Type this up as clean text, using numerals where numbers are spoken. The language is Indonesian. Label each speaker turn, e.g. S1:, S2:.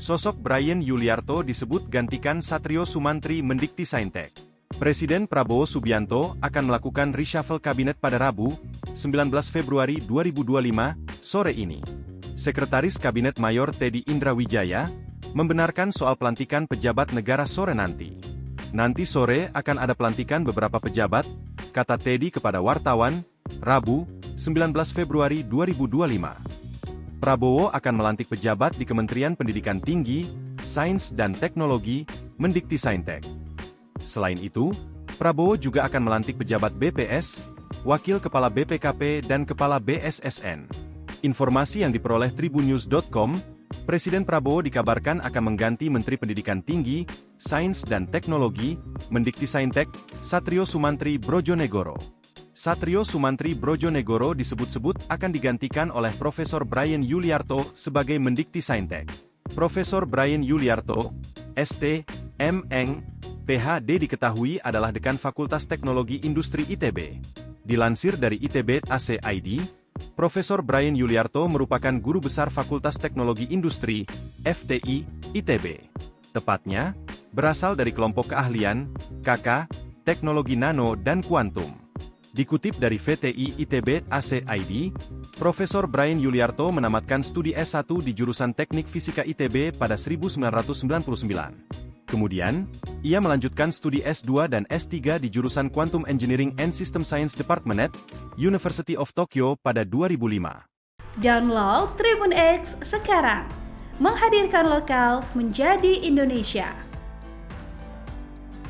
S1: sosok Bryan Yuliarto disebut gantikan Satrio Sumantri Mendikti Saintek. Presiden Prabowo Subianto akan melakukan reshuffle kabinet pada Rabu, 19 Februari 2025, sore ini. Sekretaris Kabinet Mayor Teddy Indrawijaya membenarkan soal pelantikan pejabat negara sore nanti. Nanti sore akan ada pelantikan beberapa pejabat, kata Teddy kepada wartawan, Rabu, 19 Februari 2025. Prabowo akan melantik pejabat di Kementerian Pendidikan Tinggi, Sains dan Teknologi, Mendikti Saintek. Selain itu, Prabowo juga akan melantik pejabat BPS, Wakil Kepala BPKP dan Kepala BSSN. Informasi yang diperoleh tribunnews.com, Presiden Prabowo dikabarkan akan mengganti Menteri Pendidikan Tinggi, Sains dan Teknologi, Mendikti Saintek, Satrio Sumantri Brojonegoro. Satrio Sumantri Brojonegoro disebut-sebut akan digantikan oleh Profesor Bryan Yuliarto sebagai Mendikti Saintek. Profesor Bryan Yuliarto, ST, M.Eng., PhD diketahui adalah Dekan Fakultas Teknologi Industri ITB. Dilansir dari ITB AC ID, Profesor Bryan Yuliarto merupakan Guru Besar Fakultas Teknologi Industri, FTI, ITB. Tepatnya, berasal dari kelompok keahlian, KK, Teknologi Nano dan Kuantum. Dikutip dari VTI ITB AC ID, Profesor Bryan Yuliarto menamatkan studi S1 di jurusan Teknik Fisika ITB pada 1999. Kemudian, ia melanjutkan studi S2 dan S3 di jurusan Quantum Engineering and System Science Department, University of Tokyo pada 2005.
S2: Download Tribun X sekarang, menghadirkan lokal menjadi Indonesia.